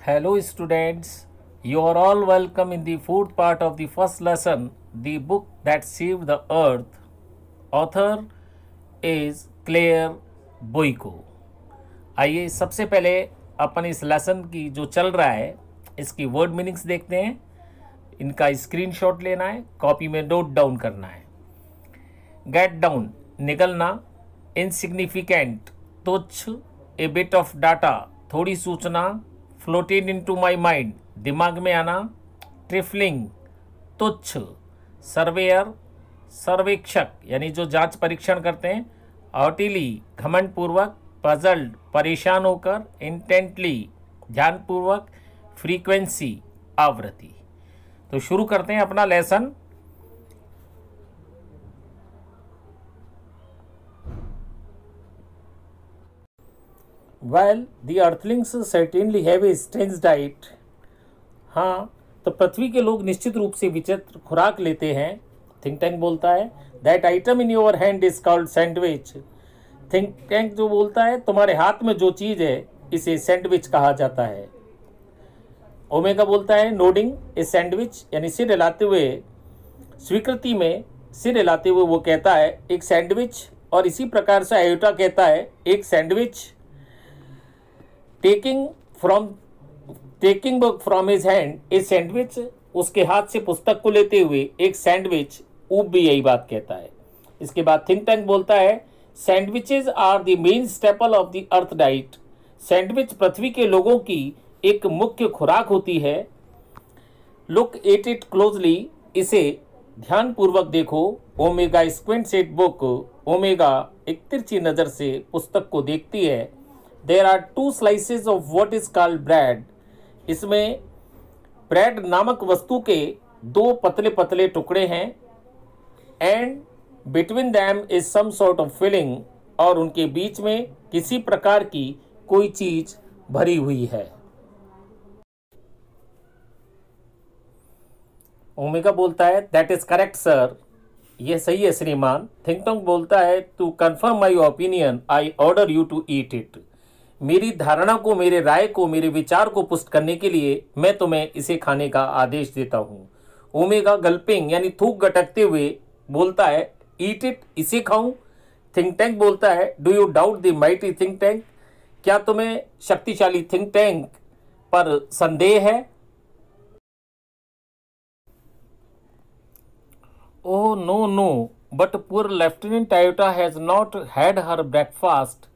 Hello students, you are all welcome in the fourth part of the first lesson, the book that saved the earth. Author is Claire Boyko. आइए सबसे पहले अपन इस lesson की जो चल रहा है इसकी वर्ड मीनिंग्स देखते हैं। इनका स्क्रीनशॉट लेना है, कॉपी में नोट डाउन करना है। गेट डाउन निकलना, इनसिग्निफिकेंट तुच्छ, ए बिट ऑफ डाटा थोड़ी सूचना, फ्लोटेड इनटू माय माइंड दिमाग में आना, ट्रिफलिंग तुच्छ, सर्वेयर सर्वेक्षक यानी जो जांच परीक्षण करते हैं, ऑटिली घमंड पूर्वक, पजल्ड परेशान होकर, इंटेंटली ध्यानपूर्वक, फ्रीक्वेंसी आवृत्ति। तो शुरू करते हैं अपना lesson. While the earthlings certainly have a strange diet, हाँ तो पृथ्वी के लोग निश्चित रूप से विचित्र खुराक लेते हैं। थिंक टैंक बोलता है that item in your hand is called sandwich. Think tank जो बोलता है तुम्हारे हाथ में जो चीज़ है इसे सैंडविच कहा जाता है। ओमेगा बोलता है नोडिंग ए सैंडविच, यानी सिर हिलाते हुए, स्वीकृति में सिर हिलाते हुए वो कहता है एक सैंडविच। और इसी प्रकार से आयोटा कहता है एक sandwich. Taking book from his hand a sandwich, उसके हाथ से पुस्तक को लेते हुए एक सैंडविच। ऊप भी यही बात कहता है। इसके बाद थिंक टैंक बोलता है sandwiches are the main staple of the earth diet. Sandwich पृथ्वी के लोगों की एक मुख्य खुराक होती है। लुक एट इट क्लोजली, इसे ध्यानपूर्वक देखो। Omega squints at book, Omega एक तिरछी नज़र से पुस्तक को देखती है। There are two slices of what is called bread. इसमें ब्रेड नामक वस्तु के दो पतले पतले टुकड़े हैं। And between them is some sort of filling, और उनके बीच में किसी प्रकार की कोई चीज भरी हुई है। ओमेगा बोलता है दैट इज करेक्ट सर, यह सही है श्रीमान। थिंक टैंक बोलता है to confirm my opinion I order you to eat it. मेरी धारणा को, मेरे राय को, मेरे विचार को पुष्ट करने के लिए मैं तुम्हें इसे खाने का आदेश देता हूँ। ओमेगा गल्पिंग यानी थूक गटकते हुए बोलता है ईट इट, इसे खाऊं। थिंक टैंक बोलता है do you doubt the mighty think tank, क्या तुम्हें शक्तिशाली थिंक टैंक पर संदेह है? Oh no no, but poor Lieutenant Iota has not had her breakfast.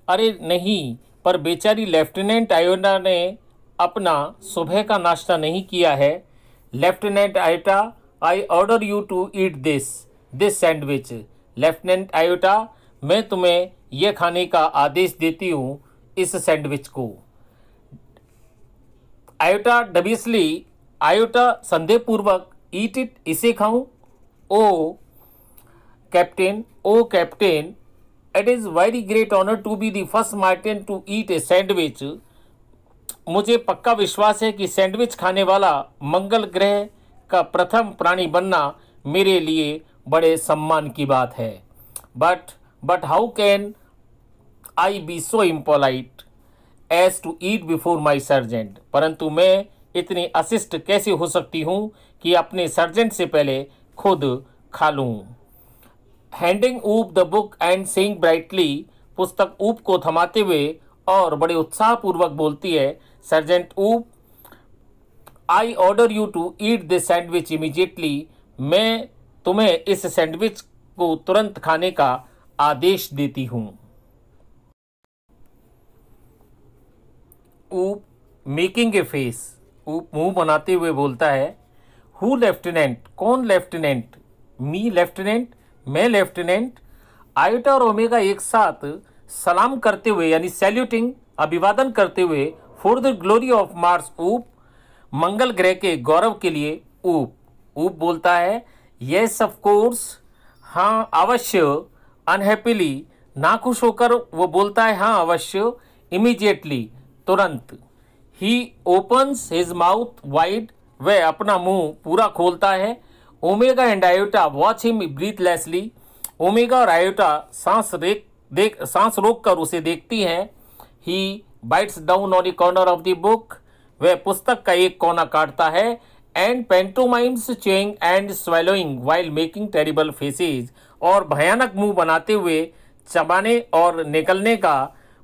अरे नहीं, पर बेचारी लेफ्टिनेंट आयोटा ने अपना सुबह का नाश्ता नहीं किया है। Lieutenant Iota I order you to eat this sandwich. Lieutenant Iota मैं तुम्हें यह खाने का आदेश देती हूँ, इस सैंडविच को। आयोटा डबियसली, आयोटा संदेहपूर्वक, ईट इट, इसे खाऊं। O captain, it is very great honour to be the first Martian to eat a sandwich. मुझे पक्का विश्वास है कि सैंडविच खाने वाला मंगल ग्रह का प्रथम प्राणी बनना मेरे लिए बड़े सम्मान की बात है। But how can I be so impolite as to eat before my sergeant. परंतु मैं इतनी अशिष्ट कैसे हो सकती हूँ कि अपने सर्जेंट से पहले खुद खा लूँ। हैंडिंग ऊप the book and saying brightly, पुस्तक ऊप को थमाते हुए और बड़े उत्साहपूर्वक बोलती है Sergeant Oop I order you to eat this sandwich immediately, मैं तुम्हें इस सैंडविच को तुरंत खाने का आदेश देती हूँ। ऊप मेकिंग ए फेस, ऊप मुंह बनाते हुए बोलता है हु लेफ्टिनेंट, कौन लेफ्टिनेंट? मी लेफ्टिनेंट, मैं लेफ्टिनेंट। आयोटा और ओमेगा एक साथ सलाम करते हुए यानी सैल्यूटिंग, अभिवादन करते हुए for the glory of Mars ऊप, मंगल ग्रह के गौरव के लिए ऊप। ऊप बोलता है यस ऑफ कोर्स, हाँ अवश्य। अनहैप्पीली, नाखुश होकर वो बोलता है हाँ अवश्य। इमीडिएटली, तुरंत। He opens his mouth wide, वह अपना मुंह पूरा खोलता है। Omega and Iota watch him breathlessly, Omega और आयोटा सांस रोक कर उसे देखती हैं। ही bites down on a corner of the book. वह पुस्तक का एक कोना काटता है. And pantomimes chewing and swallowing while making terrible faces. और भयानक मुंह बनाते हुए चबाने और निकलने का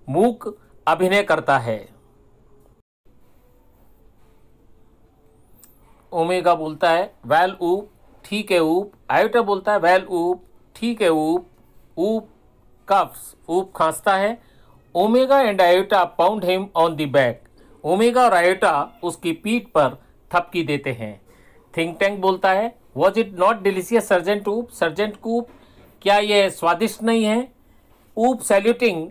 मूक अभिनय करता है. ओमेगा बोलता है वेल ऊप, ठीक है ऊप. आयोटा बोलता है वेल ऊप, ठीक है ऊप. ऊप कफ्स, ऊप खांसता है. Omega and iota pound him on the back. Omega और आयोटा उसकी पीठ पर थपकी देते हैं. थिंक टैंक बोलता है was it not delicious sergeant ऊप. सर्जेंट कूप, क्या यह स्वादिष्ट नहीं है. ऊप सैल्यूटिंग,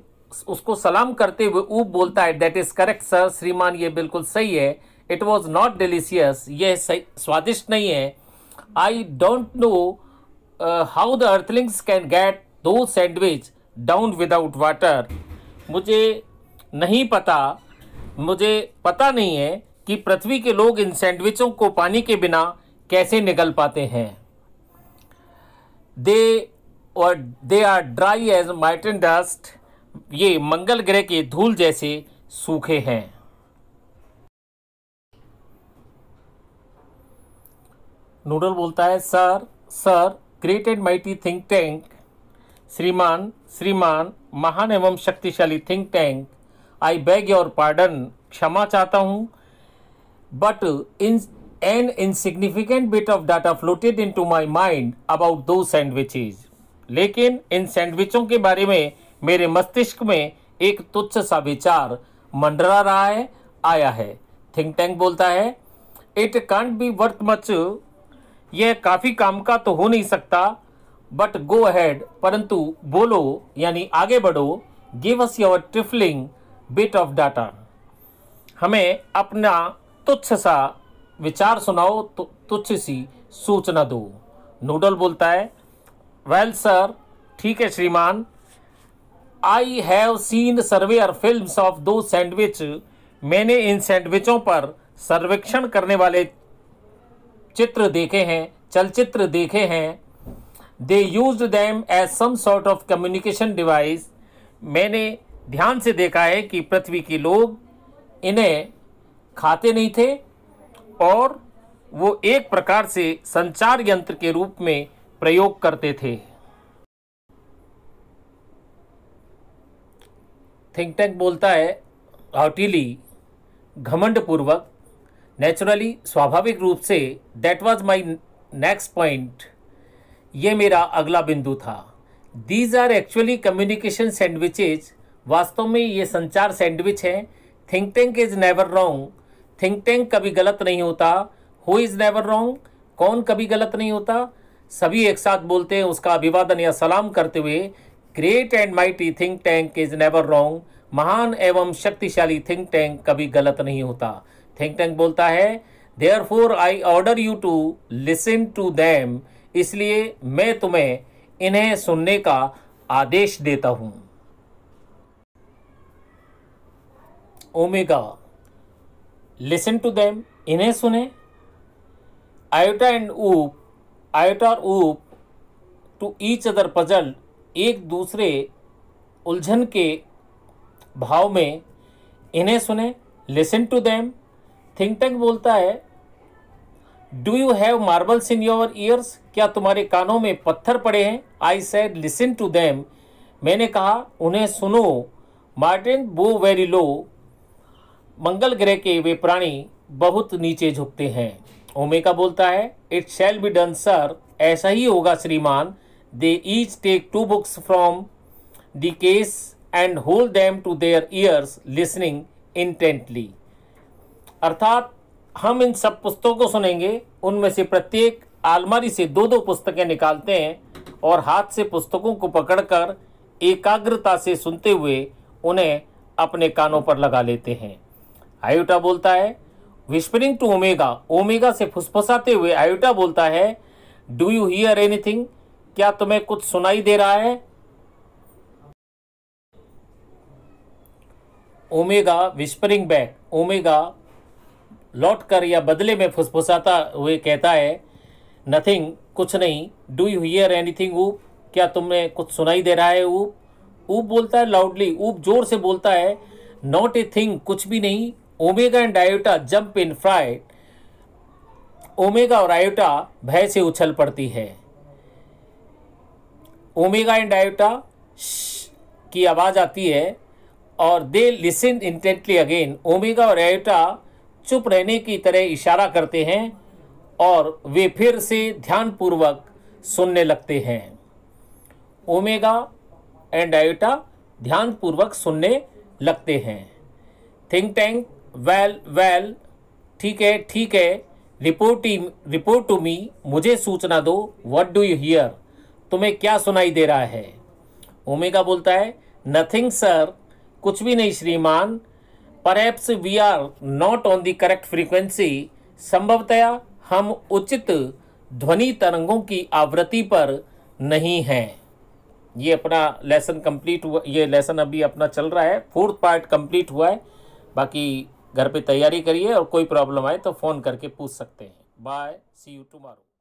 उसको सलाम करते हुए ऊप बोलता है दैट इज करेक्ट सर. श्रीमान ये बिल्कुल सही है. इट वॉज नॉट डिलीशियस, यह स्वादिष्ट नहीं है. I don't know how the Earthlings can get दो सैंडविच डाउन विदाउट वाटर. मुझे पता नहीं है कि पृथ्वी के लोग इन सैंडविचों को पानी के बिना कैसे निगल पाते हैं. They are dry as Martian dust. ये मंगल ग्रह के धूल जैसे सूखे हैं. नूडल बोलता है sir great and mighty think tank. श्रीमान महान एवं शक्तिशाली think tank. I beg your pardon, क्षमा चाहता हूँ. But N insignificant bit of data floated into my mind about दो सैंडविचेज. लेकिन इन सैंडविचों के बारे में मेरे मस्तिष्क में एक तुच्छ सा विचार मंडरा रहा है, आया है. थिंक टैंक बोलता है it can't be worth much. यह काफ़ी काम का तो हो नहीं सकता. बट गो अहेड, परंतु बोलो यानी आगे बढ़ो. Give us your trifling bit of data. हमें अपना तुच्छ सा विचार सुनाओ, तुच्छ सी सूचना दो. नूडल बोलता है वेल सर, ठीक है श्रीमान. I have seen surveyor films of दो सैंडविच. मैंने इन सैंडविचों पर सर्वेक्षण करने वाले चलचित्र देखे हैं. They used them as some sort of communication device. मैंने ध्यान से देखा है कि पृथ्वी के लोग इन्हें खाते नहीं थे और वो एक प्रकार से संचार यंत्र के रूप में प्रयोग करते थे. थिंक टैंक बोलता है हाउटीली, घमंड पूर्वक. नेचुरली, स्वाभाविक रूप से. That was my next point, ये मेरा अगला बिंदु था. These are actually communication sandwiches. वास्तव में ये संचार सैंडविच हैं. Think tank is never wrong. Think tank कभी गलत नहीं होता. हु इज नेवर रॉन्ग, कौन कभी गलत नहीं होता. सभी एक साथ बोलते हैं उसका अभिवादन या सलाम करते हुए. Great and mighty think tank is never wrong. महान एवं शक्तिशाली थिंक टैंक कभी गलत नहीं होता. थिंक टैंक बोलता है therefore I order you to listen to them. इसलिए मैं तुम्हें इन्हें सुनने का आदेश देता हूं. ओमेगा, लिसन टू देम, इन्हें सुने. आयोटा और ऊप टू ईच अदर पजल्ड, एक दूसरे उलझन के भाव में. इन्हें सुने, listen to them. Think tank बोलता है do you have marbles in your ears. क्या तुम्हारे कानों में पत्थर पड़े हैं. I said listen to them. मैंने कहा उन्हें सुनो. मार्टिन बो वेरी लो. मंगल ग्रह के वे प्राणी बहुत नीचे झुकते हैं. ओमेगा बोलता है it shall be done sir. ऐसा ही होगा श्रीमान. They each take 2 books from the case and hold them to their ears listening intently. अर्थात हम इन सब पुस्तकों को सुनेंगे. उनमें से प्रत्येक अलमारी से 2-2 पुस्तकें निकालते हैं और हाथ से पुस्तकों को पकड़कर एकाग्रता से सुनते हुए उन्हें अपने कानों पर लगा लेते हैं. आयोटा बोलता है विस्परिंग टू ओमेगा. ओमेगा से फुसफुसाते हुए आयोटा बोलता है डू यू हियर एनीथिंग. क्या तुम्हें कुछ सुनाई दे रहा है. Omega whispering back. ओमेगा लौट कर या बदले में फुसफुसाता हुए कहता है नथिंग, कुछ नहीं. डू यू हियर एनीथिंग ऊप. क्या तुम्हें कुछ सुनाई दे रहा है ऊप. ऊप बोलता है लाउडली. ऊप जोर से बोलता है नॉट ए थिंग, कुछ भी नहीं। Omega and Iota jump in fright, Omega और आयोटा भय से उछल पड़ती है। ओमेगा एंड आयोटा की आवाज आती है और they listen intently again. Omega और आयोटा चुप रहने की तरह इशारा करते हैं और वे फिर से ध्यानपूर्वक सुनने लगते हैं। ओमेगा एंड आयोटा ध्यानपूर्वक सुनने लगते हैं। थिंक टैंक, वेल वेल, ठीक है ठीक है। रिपोर्ट टू मी, मुझे सूचना दो। व्हाट डू यू हियर, तुम्हें क्या सुनाई दे रहा है। ओमेगा बोलता है नथिंग सर, कुछ भी नहीं श्रीमान। Perhaps we are not on the correct frequency, संभवतया हम उचित ध्वनि तरंगों की आवृत्ति पर नहीं हैं। ये अपना लेसन कंप्लीट हुआ, ये लेसन अभी अपना चल रहा है, 4th पार्ट कंप्लीट हुआ है। बाकी घर पे तैयारी करिए और कोई प्रॉब्लम आए तो फ़ोन करके पूछ सकते हैं। Bye, see you tomorrow.